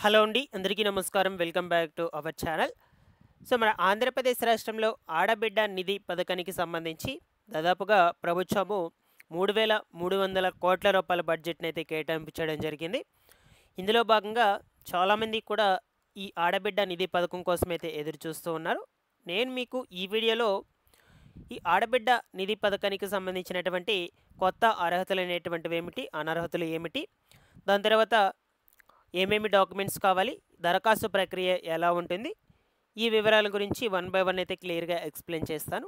Hello అండి. అందరికీ నమస్కారం. Welcome back to our channel. So, మన ఆంధ్రప్రదేశ్ రాష్ట్రంలో ఆడబిడ్డ నిధి పథకానికి సంబంధించి దాదాపుగా ప్రభుత్వము 3,300 కోట్ల రూపాయల బడ్జెట్‌నైతే కేటాయించడం జరిగింది. ఇందులో భాగంగా చాలామంది కూడా ఈ ఆడబిడ్డ నిధి పథకం కోసమైతే ఎదురు చూస్తూ ఉన్నారు. నేను మీకు ఈ వీడియోలో ఈ ఆడబిడ్డ నిధి పథకానికి సంబంధించినటువంటి కొత్త అర్హతలనేటువంటివి ఏమిటి? అనర్హతలు ఏమిటి? దాని తర్వాత ఏమేమి డాక్యుమెంట్స్ కావాలి? దరఖాస్తు ప్రక్రియ ఎలా ఉంటుంది? ఈ వివరాల గురించి వన్ బై వన్ అయితే క్లియర్‌గా ఎక్స్‌ప్లెయిన్ చేస్తాను.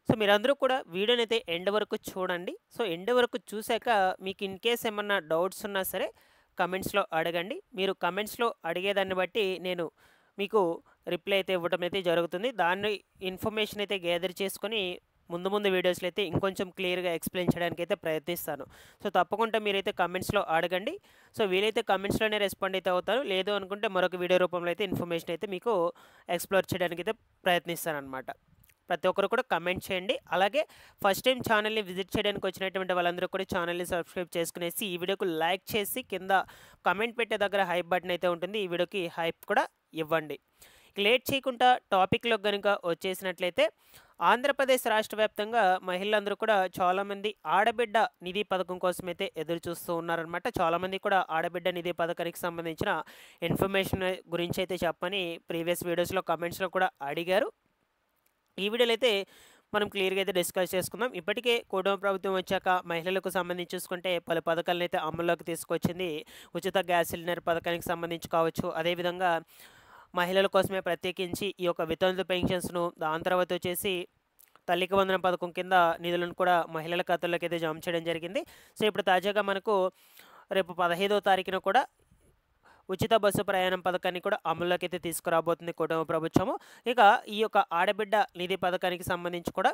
సో, మీరందరూ కూడా వీడియోనైతే ఎండ్ వరకు చూడండి. సో, ఎండ్ వరకు చూసాక మీకు ఇన్ కేస్ ఏమన్నా డౌట్స్ ఉన్నా సరే కమెంట్స్‌లో అడగండి. మీరు కమెంట్స్‌లో అడిగేదాన్ని బట్టి నేను మీకు రిప్లై అయితే ఇవ్వటం అయితే జరుగుతుంది. దాన్ని ఇన్ఫర్మేషన్ అయితే గ్యాదర్ చేసుకొని ముందు ముందు వీడియోస్‌లో అయితే ఇంకొంచెం క్లియర్‌గా ఎక్స్‌ప్లెయిన్ చేయడానికైతే ప్రయత్నిస్తాను. సో, తప్పకుండా మీరైతే కమెంట్స్‌లో అడగండి. సో, వీలైతే కమెంట్స్‌లోనే రెస్పాండ్ అయితే అవుతాను. లేదు అనుకుంటే మరొక వీడియో రూపంలో అయితే ఇన్ఫర్మేషన్ అయితే మీకు ఎక్స్‌ప్లోర్ చేయడానికైతే ప్రయత్నిస్తాననమాట. ప్రతి ఒక్కరు కూడా కమెంట్ చేయండి. అలాగే ఫస్ట్ టైం ఛానల్‌ని విజిట్ చేయడానికి వచ్చినటువంటి వాళ్ళందరూ కూడా ఛానల్‌ని సబ్స్క్రైబ్ చేసుకునేసి ఈ వీడియోకి లైక్ చేసి కింద కామెంట్ పెట్టే దగ్గర హైప్ బటన్ అయితే ఉంటుంది. ఈ వీడియోకి హైప్ కూడా ఇవ్వండి. లేట్ చేయకుండా టాపిక్‌లోకి గనుక వచ్చేసినట్లయితే ఆంధ్రప్రదేశ్ రాష్ట్ర వ్యాప్తంగా మహిళలందరూ కూడా చాలామంది ఆడబిడ్డ నిధి పథకం కోసమైతే ఎదురు చూస్తూ ఉన్నారనమాట. చాలామంది కూడా ఆడబిడ్డ నిధి పథకానికి సంబంధించిన ఇన్ఫర్మేషన్ గురించి అయితే చెప్పమని ప్రీవియస్ వీడియోస్‌లో కమెంట్స్‌లో కూడా అడిగారు. ఈ వీడియోలో అయితే మనం క్లియర్‌గా అయితే డిస్కస్ చేసుకుందాం. ఇప్పటికే కూటమి ప్రభుత్వం వచ్చాక మహిళలకు సంబంధించి చూసుకుంటే పలు పథకాలనైతే అమల్లోకి తీసుకొచ్చింది. ఉచిత గ్యాస్ సిలిండర్ పథకానికి సంబంధించి కావచ్చు, అదేవిధంగా మహిళల కోసమే ప్రత్యేకించి ఈ యొక్క వితంతు పెన్షన్స్‌ను, దాని తర్వాత వచ్చేసి తల్లికి వందనం పథకం కింద నిధులను కూడా మహిళల ఖాతాల్లోకి అయితే జమ చేయడం జరిగింది. సో, ఇప్పుడు తాజాగా మనకు రేపు 15వ తారీఖున కూడా ఉచిత బస్సు ప్రయాణం పథకాన్ని కూడా అమల్లోకి అయితే తీసుకురాబోతుంది కూటమి ప్రభుత్వము. ఇక ఈ యొక్క ఆడబిడ్డ నిధి పథకానికి సంబంధించి కూడా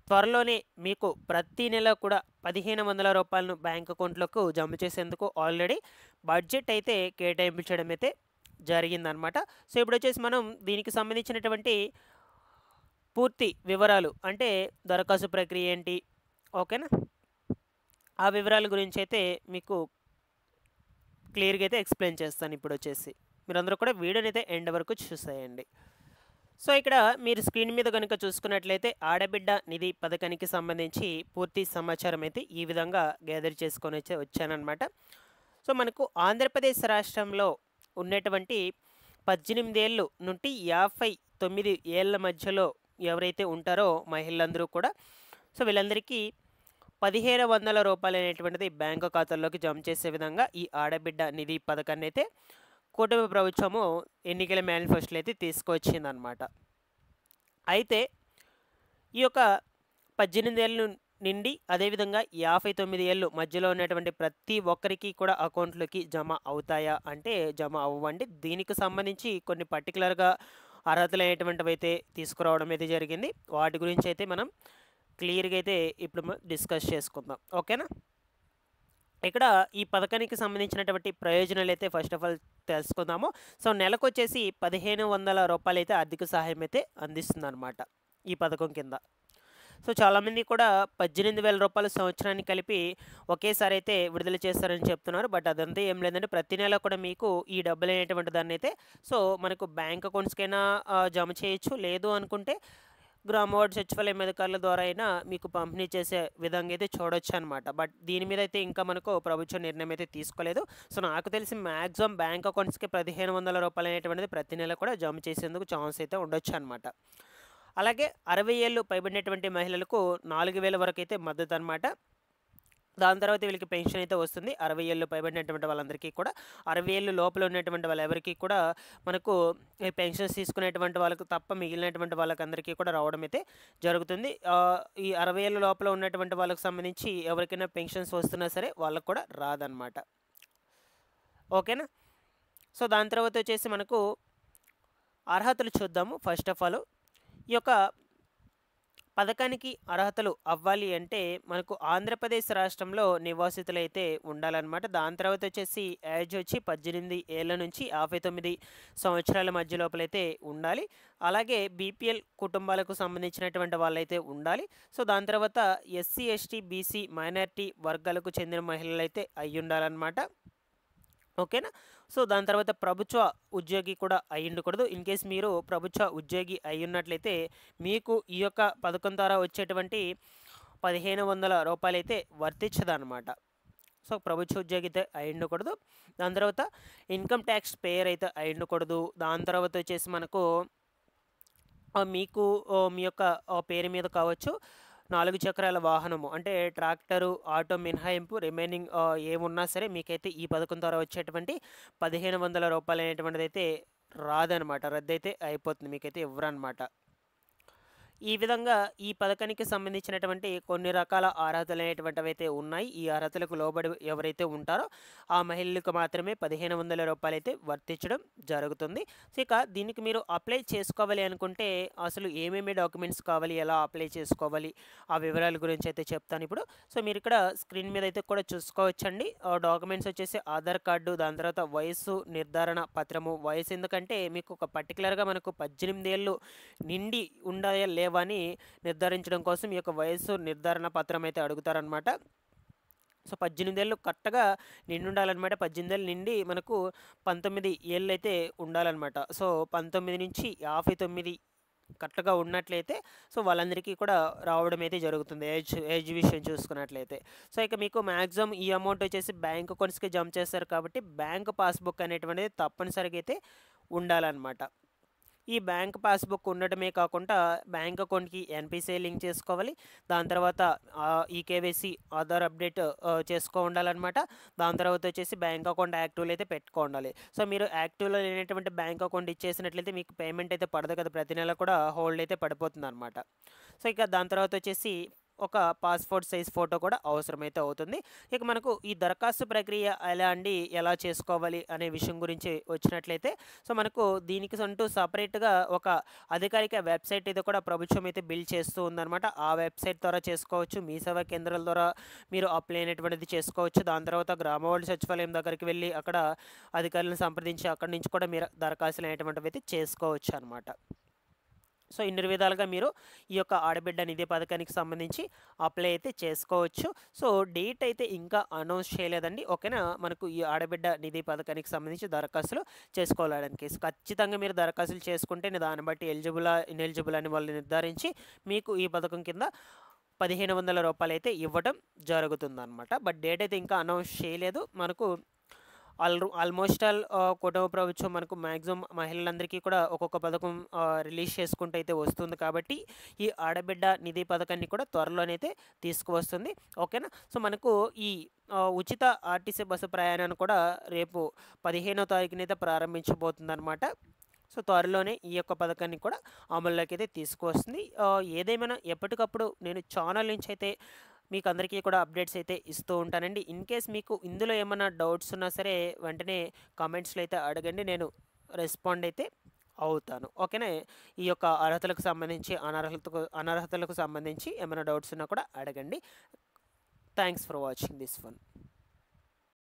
త్వరలోనే మీకు ప్రతి నెల కూడా రూ. 1,500 బ్యాంక్ అకౌంట్‌లోకి జమ చేసేందుకు ఆల్రెడీ బడ్జెట్ అయితే కేటాయించడం అయితే జరిగిందనమాట. సో, ఇప్పుడొచ్చేసి మనం దీనికి సంబంధించినటువంటి పూర్తి వివరాలు అంటే దరఖాస్తు ప్రక్రియ ఏంటి? ఓకేనా? ఆ వివరాల గురించైతే మీకు క్లియర్‌గా అయితే ఎక్స్‌ప్లెయిన్ చేస్తాను ఇప్పుడొచ్చేసి. మీరందరూ కూడా వీడియోనైతే ఎండ్ వరకు చూసేయండి. సో, ఇక్కడ మీరు స్క్రీన్ మీద గనుక చూసుకున్నట్లయితే ఆడబిడ్డ నిధి పథకానికి సంబంధించి పూర్తి సమాచారం అయితే ఈ విధంగా గ్యాదర్ చేసుకొనైతే వచ్చాననమాట. సో, మనకు ఆంధ్రప్రదేశ్ రాష్ట్రంలో ఉన్నటువంటి 18 ఏళ్ళు నుండి 59 ఏళ్ల మధ్యలో ఎవరైతే ఉంటారో మహిళలందరూ కూడా సో, వీళ్ళందరికీ రూ. 1,500 అనేటువంటిది బ్యాంకు ఖాతాల్లోకి జమ చేసే విధంగా ఈ ఆడబిడ్డ నిధి పథకాన్ని అయితే కూటమి ప్రభుత్వము ఎన్నికల మేనిఫెస్టోలో అయితే తీసుకొచ్చిందనమాట. అయితే ఈ యొక్క 18 ఏళ్ళు నిండి అదేవిధంగా 59 ఏళ్ళు మధ్యలో ఉన్నటువంటి ప్రతి ఒక్కరికి కూడా అకౌంట్‌లోకి జమ అవుతాయా అంటే జమ అవ్వండి. దీనికి సంబంధించి కొన్ని పర్టిక్యులర్‌గా అర్హతలైనటువంటివైతే తీసుకురావడం అయితే జరిగింది. వాటి గురించి అయితే మనం క్లియర్‌గా అయితే ఇప్పుడు డిస్కస్ చేసుకుందాం. ఓకేనా? ఇక్కడ ఈ పథకానికి సంబంధించినటువంటి ప్రయోజనాలైతే ఫస్ట్ ఆఫ్ ఆల్ తెలుసుకుందాము. సో, నెలకొచ్చేసి రూ. 1,500 అయితే ఆర్థిక సహాయం అయితే అందిస్తుందన్నమాట ఈ పథకం కింద. సో, చాలామంది కూడా రూ. 18,000 సంవత్సరానికి కలిపి ఒకేసారి అయితే విడుదల చేస్తారని చెప్తున్నారు. బట్ అదంతా ఏం లేదండి. ప్రతి నెల కూడా మీకు ఈ డబ్బులనేటువంటి దాన్నైతే సో, మనకు బ్యాంక్ అకౌంట్స్‌కైనా జమ చేయొచ్చు. లేదు అనుకుంటే గ్రామ వార్డు సచివాలయం అధికారుల ద్వారా అయినా మీకు పంపిణీ చేసే విధంగా అయితే చూడొచ్చనమాట. బట్ దీని మీద అయితే ఇంకా మనకు ప్రభుత్వం నిర్ణయం అయితే తీసుకోలేదు. సో, నాకు తెలిసి మాక్సిమం బ్యాంక్ అకౌంట్స్‌కి రూ. 1,500 అనేటువంటిది ప్రతి నెల కూడా జమ చేసేందుకు ఛాన్స్ అయితే ఉండొచ్చనమాట. అలాగే 60 ఏళ్ళు పైబడినటువంటి మహిళలకు 4,000 వరకైతే మద్దతనమాట. దాని తర్వాత వీళ్ళకి పెన్షన్ అయితే వస్తుంది. 60 ఏళ్ళు పైబడినటువంటి వాళ్ళందరికీ కూడా. 60 ఏళ్ళు లోపల ఉన్నటువంటి వాళ్ళెవరికీ కూడా మనకు ఈ పెన్షన్స్ తీసుకునేటువంటి వాళ్ళకు తప్ప మిగిలినటువంటి వాళ్ళకందరికీ కూడా రావడం అయితే జరుగుతుంది. ఈ 60 ఏళ్ళ లోపల ఉన్నటువంటి వాళ్ళకి సంబంధించి ఎవరికైనా పెన్షన్స్ వస్తున్నా సరే వాళ్ళకి కూడా రాదనమాట. ఓకేనా? సో, దాని తర్వాత వచ్చేసి మనకు అర్హతలు చూద్దాము. ఫస్ట్ ఆఫ్ ఆల్ ఈ యొక్క పథకానికి అర్హతలు అవ్వాలి అంటే మనకు ఆంధ్రప్రదేశ్ రాష్ట్రంలో నివాసితులైతే ఉండాలన్నమాట. దాని తర్వాత వచ్చేసి ఏజ్ వచ్చి 18 ఏళ్ల నుంచి 59 సంవత్సరాల మధ్య లోపలైతే ఉండాలి. అలాగే బీపీఎల్ కుటుంబాలకు సంబంధించినటువంటి వాళ్ళైతే ఉండాలి. సో, దాని తర్వాత ఎస్సీ, ఎస్టీ, బీసీ, మైనారిటీ వర్గాలకు చెందిన మహిళలైతే అయ్యుండాలన్నమాట. ఓకేనా. సో దాని తర్వాత ప్రభుత్వ ఉద్యోగి కూడా అయి ఉండకూడదు. ఇన్ కేస్ మీరు ప్రభుత్వ ఉద్యోగి అయి ఉన్నట్లయితే మీకు ఈ యొక్క పథకం ద్వారా వచ్చేటువంటి రూ. 1500 అయితే వర్తించదనమాట. సో ప్రభుత్వ ఉద్యోగి అయితే అయి ఉండకూడదు. దాని తర్వాత ఇన్కమ్ ట్యాక్స్ పేయర్ అయితే అయి ఉండకూడదు. దాని తర్వాత వచ్చేసి మనకు మీకు మీ యొక్క పేరు మీద కావచ్చు 4 చక్రాల వాహనము అంటే ట్రాక్టరు, ఆటో మినహాయింపు రిమైనింగ్ ఏమున్నా సరే మీకైతే ఈ పథకం ద్వారా వచ్చేటువంటి రూ. 1500 అనేటువంటిది అయితే రాదనమాట. రద్దయితే అయిపోతుంది. మీకైతే ఇవ్వరనమాట. ఈ విధంగా ఈ పథకానికి సంబంధించినటువంటి కొన్ని రకాల అర్హతలు అనేటువంటివి అయితే ఉన్నాయి. ఈ అర్హతలకు లోబడి ఎవరైతే ఉంటారో ఆ మహిళలకు మాత్రమే రూ. 1500 అయితే వర్తించడం జరుగుతుంది. సో ఇక దీనికి మీరు అప్లై చేసుకోవాలి అనుకుంటే అసలు ఏమేమి డాక్యుమెంట్స్ కావాలి, ఎలా అప్లై చేసుకోవాలి, ఆ వివరాల గురించి అయితే చెప్తాను ఇప్పుడు. సో మీరు ఇక్కడ స్క్రీన్ మీద అయితే కూడా చూసుకోవచ్చండి. డాక్యుమెంట్స్ వచ్చేసి ఆధార్ కార్డు, దాని తర్వాత వయస్సు నిర్ధారణ పత్రము. వయసు ఎందుకంటే మీకు ఒక పర్టికులర్గా మనకు 18 ఏళ్ళు నిండి ఉండాయా లేవా అని నిర్ధారించడం కోసం ఈ యొక్క వయస్సు నిర్ధారణ పత్రం అయితే అడుగుతారనమాట. సో 18 ఏళ్ళు కరెక్ట్గా నిండి ఉండాలన్నమాట. 18 ఏళ్ళు నిండి మనకు 19 ఏళ్ళు అయితే ఉండాలన్నమాట. సో 19 నుంచి 59 కరెక్ట్గా ఉన్నట్లయితే సో వాళ్ళందరికీ కూడా రావడం అయితే జరుగుతుంది ఏజ్ విషయం చూసుకున్నట్లయితే. సో ఇక మీకు మ్యాక్సిమం ఈ అమౌంట్ వచ్చేసి బ్యాంక్ అకౌంట్స్కి జమ చేస్తారు కాబట్టి బ్యాంక్ పాస్బుక్ అనేటువంటిది తప్పనిసరిగా అయితే ఉండాలన్నమాట. ఈ బ్యాంక్ పాస్బుక్ ఉండటమే కాకుండా బ్యాంక్ అకౌంట్కి ఎన్పిసిఐ లింక్ చేసుకోవాలి. దాని తర్వాత ఈ కేవైసీ ఆధార్ అప్డేట్ చేసుకో ఉండాలన్నమాట. దాని తర్వాత వచ్చేసి బ్యాంక్ అకౌంట్ యాక్టివ్లో అయితే పెట్టుకోండాలి. సో మీరు యాక్టివ్లో లేనటువంటి బ్యాంక్ అకౌంట్ ఇచ్చేసినట్లయితే మీకు పేమెంట్ అయితే పడదు కదా, ప్రతి నెల కూడా హోల్డ్ అయితే పడిపోతుంది అనమాట. సో ఇక దాని తర్వాత వచ్చేసి ఒక పాస్పోర్ట్ సైజ్ ఫోటో కూడా అవసరమైతే అవుతుంది. ఇక మనకు ఈ దరఖాస్తు ప్రక్రియ ఎలా చేసుకోవాలి అనే విషయం గురించి వచ్చినట్లయితే సో మనకు దీనికి అంటూ సపరేట్గా ఒక అధికారిక వెబ్సైట్ ఇది కూడా ప్రభుత్వం అయితే బిల్డ్ చేస్తూ ఉందన్నమాట. ఆ వెబ్సైట్ ద్వారా చేసుకోవచ్చు. మీ సేవా కేంద్రాల ద్వారా మీరు అప్లై అయినటువంటిది చేసుకోవచ్చు. దాని తర్వాత గ్రామవార్డు సచివాలయం దగ్గరికి వెళ్ళి అక్కడ అధికారులను సంప్రదించి అక్కడి నుంచి కూడా మీరు దరఖాస్తులు అనేటువంటివి అయితే చేసుకోవచ్చు అనమాట. సో ఇన్ని విధాలుగా మీరు ఈ యొక్క ఆడబిడ్డ నిధి పథకానికి సంబంధించి అప్లై అయితే చేసుకోవచ్చు. సో డేట్ అయితే ఇంకా అనౌన్స్ చేయలేదండి. ఓకేనా. మనకు ఈ ఆడబిడ్డ నిధి పథకానికి సంబంధించి దరఖాస్తులు చేసుకోవడానికి ఖచ్చితంగా మీరు దరఖాస్తులు చేసుకుంటే దాన్ని బట్టి ఎలిజిబులా ఇన్ఎలిజిబుల్ అని వాళ్ళు నిర్ధారించి మీకు ఈ పథకం కింద రూ. 1500 అయితే ఇవ్వడం జరుగుతుందన్నమాట. బట్ డేట్ అయితే ఇంకా అనౌన్స్ చేయలేదు. మనకు ఆల్మోస్ట్ కుటుంబ ప్రభుత్వం మనకు మ్యాక్సిమం మహిళలందరికీ కూడా ఒక్కొక్క పథకం రిలీజ్ చేసుకుంటూ అయితే వస్తుంది కాబట్టి ఈ ఆడబిడ్డ నిధి పథకాన్ని కూడా త్వరలోనైతే తీసుకువస్తుంది. ఓకేనా. సో మనకు ఈ ఉచిత ఆర్టీసీ బస్సు ప్రయాణాన్ని కూడా రేపు 15వ తారీఖునైతే ప్రారంభించబోతుందన్నమాట. సో త్వరలోనే ఈ యొక్క పథకాన్ని కూడా అమల్లోకి అయితే తీసుకువస్తుంది. ఏదేమైనా ఎప్పటికప్పుడు నేను ఛానల్ నుంచి అయితే మీకు అందరికీ కూడా అప్డేట్స్ అయితే ఇస్తూ ఉంటానండి. ఇన్ కేస్ మీకు ఇందులో ఏమైనా డౌట్స్ ఉన్నా సరే వెంటనే కామెంట్స్లో అయితే అడగండి, నేను రెస్పాండ్ అయితే అవుతాను. ఓకేనా. ఈ యొక్క అర్హతలకు సంబంధించి అనర్హతలకు సంబంధించి ఏమైనా డౌట్స్ ఉన్నా కూడా అడగండి. Thanks for watching this one.